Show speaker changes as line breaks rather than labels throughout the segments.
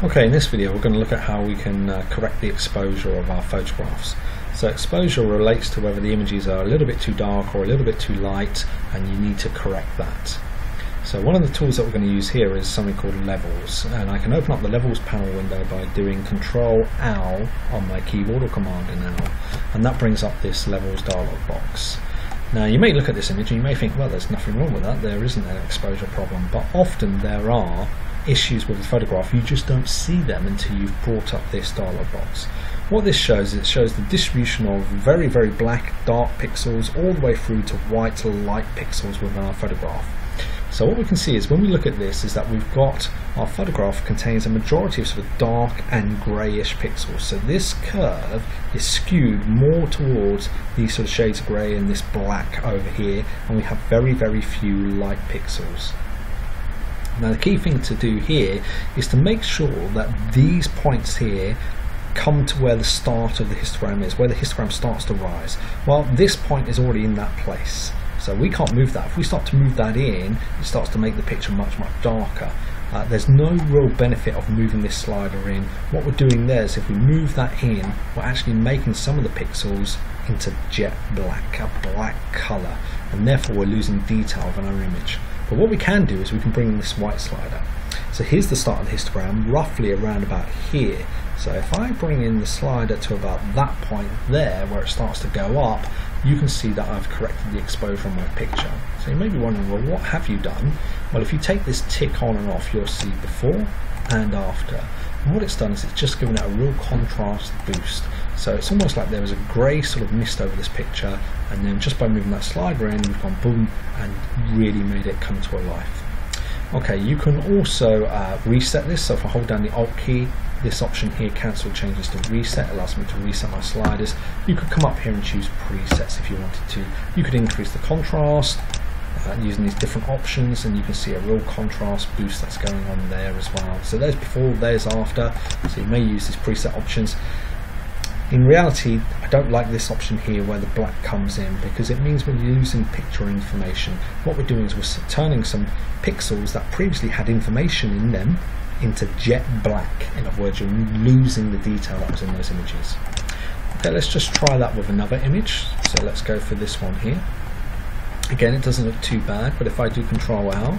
Okay, in this video we're going to look at how we can correct the exposure of our photographs. So exposure relates to whether the images are a little bit too dark or a little bit too light, and you need to correct that. So one of the tools that we're going to use here is something called Levels, and I can open up the Levels panel window by doing Control-L on my keyboard or Command-L, and that brings up this Levels dialog box. Now you may look at this image and you may think, well, there's nothing wrong with that, there isn't an exposure problem, but often there are issues with the photograph. You just don't see them until you've brought up this dialog box. What this shows is it shows the distribution of very, very black, dark pixels all the way through to white, light pixels within our photograph. So what we can see is when we look at this is that we've got our photograph contains a majority of sort of dark and greyish pixels. So this curve is skewed more towards these sort of shades of grey and this black over here, and we have very, very few light pixels. Now the key thing to do here is to make sure that these points here come to where the start of the histogram is, where the histogram starts to rise. Well, this point is already in that place, so we can't move that. If we start to move that in, it starts to make the picture much, much darker. There's no real benefit of moving this slider in. What we're doing there is if we move that in, we're actually making some of the pixels into jet black, a black colour, and therefore we're losing detail of our image. But what we can do is we can bring in this white slider. So here's the start of the histogram, roughly around about here. So if I bring in the slider to about that point there, where it starts to go up, you can see that I've corrected the exposure on my picture. So you may be wondering, well, what have you done? Well, if you take this tick on and off, you'll see before and after. And what it's done is it's just given it a real contrast boost. So it's almost like there was a grey sort of mist over this picture, and then just by moving that slider in, we've gone boom and really made it come to life. Okay, you can also reset this. So if I hold down the Alt key, this option here, cancel changes to reset, allows me to reset my sliders. You could come up here and choose presets if you wanted to. You could increase the contrast using these different options, and you can see a real contrast boost that's going on there as well. So there's before, there's after, so you may use these preset options. In reality, I don't like this option here where the black comes in, because it means we're losing picture information. What we're doing is we're turning some pixels that previously had information in them into jet black. In other words, you're losing the detail that was in those images. Okay, let's just try that with another image. So let's go for this one here. Again, it doesn't look too bad, but if I do Control-L,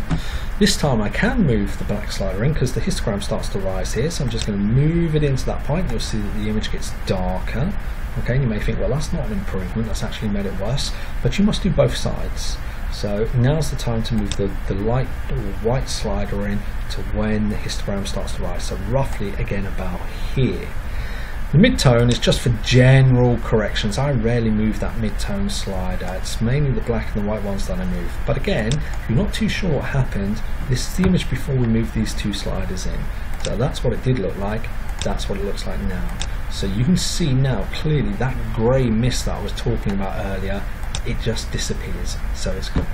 this time I can move the black slider in because the histogram starts to rise here. So I'm just going to move it into that point. You'll see that the image gets darker. Okay, you may think, well, that's not an improvement, that's actually made it worse, but you must do both sides. So now's the time to move the light or white slider in to when the histogram starts to rise. So roughly, again, about here. The mid-tone is just for general corrections. I rarely move that mid-tone slider. It's mainly the black and the white ones that I move. But again, if you're not too sure what happened, this is the image before we moved these two sliders in. So that's what it did look like. That's what it looks like now. So you can see now clearly that grey mist that I was talking about earlier, it just disappears. So it's good.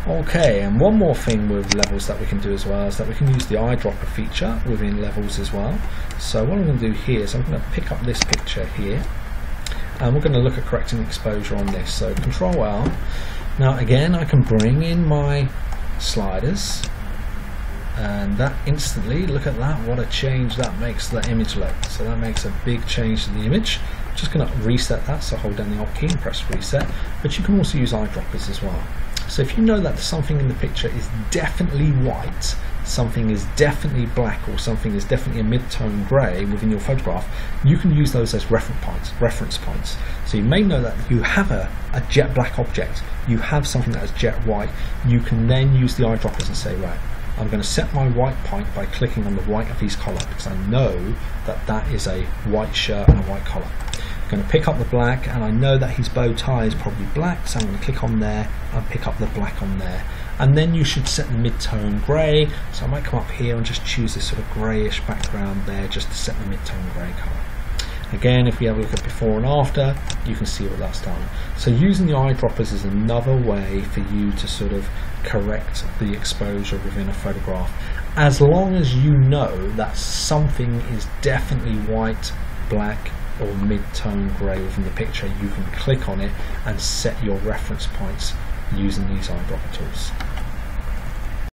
Okay, and one more thing with Levels that we can do as well is that we can use the eyedropper feature within Levels as well. So what I'm going to do here is I'm going to pick up this picture here, and we're going to look at correcting exposure on this. So Control-L. Now again, I can bring in my sliders, and that instantly, look at that, what a change that makes the image look. So that makes a big change to the image. I'm just going to reset that, so hold down the Alt key and press reset, but you can also use eyedroppers as well. So if you know that something in the picture is definitely white, something is definitely black, or something is definitely a mid-tone grey within your photograph, you can use those as reference points. So you may know that you have a jet black object, you have something that is jet white, you can then use the eyedroppers and say, right, I'm going to set my white point by clicking on the white of his collar, because I know that that is a white shirt and a white collar. I'm going to pick up the black, and I know that his bow tie is probably black, so I'm going to click on there and pick up the black on there. And then you should set the mid-tone grey, so I might come up here and just choose this sort of greyish background there just to set the mid-tone grey colour. Again, if we have a look at before and after, you can see what that's done. So using the eyedroppers is another way for you to sort of correct the exposure within a photograph, as long as you know that something is definitely white, black, or mid-tone grey within the picture. You can click on it and set your reference points using these eyedropper tools.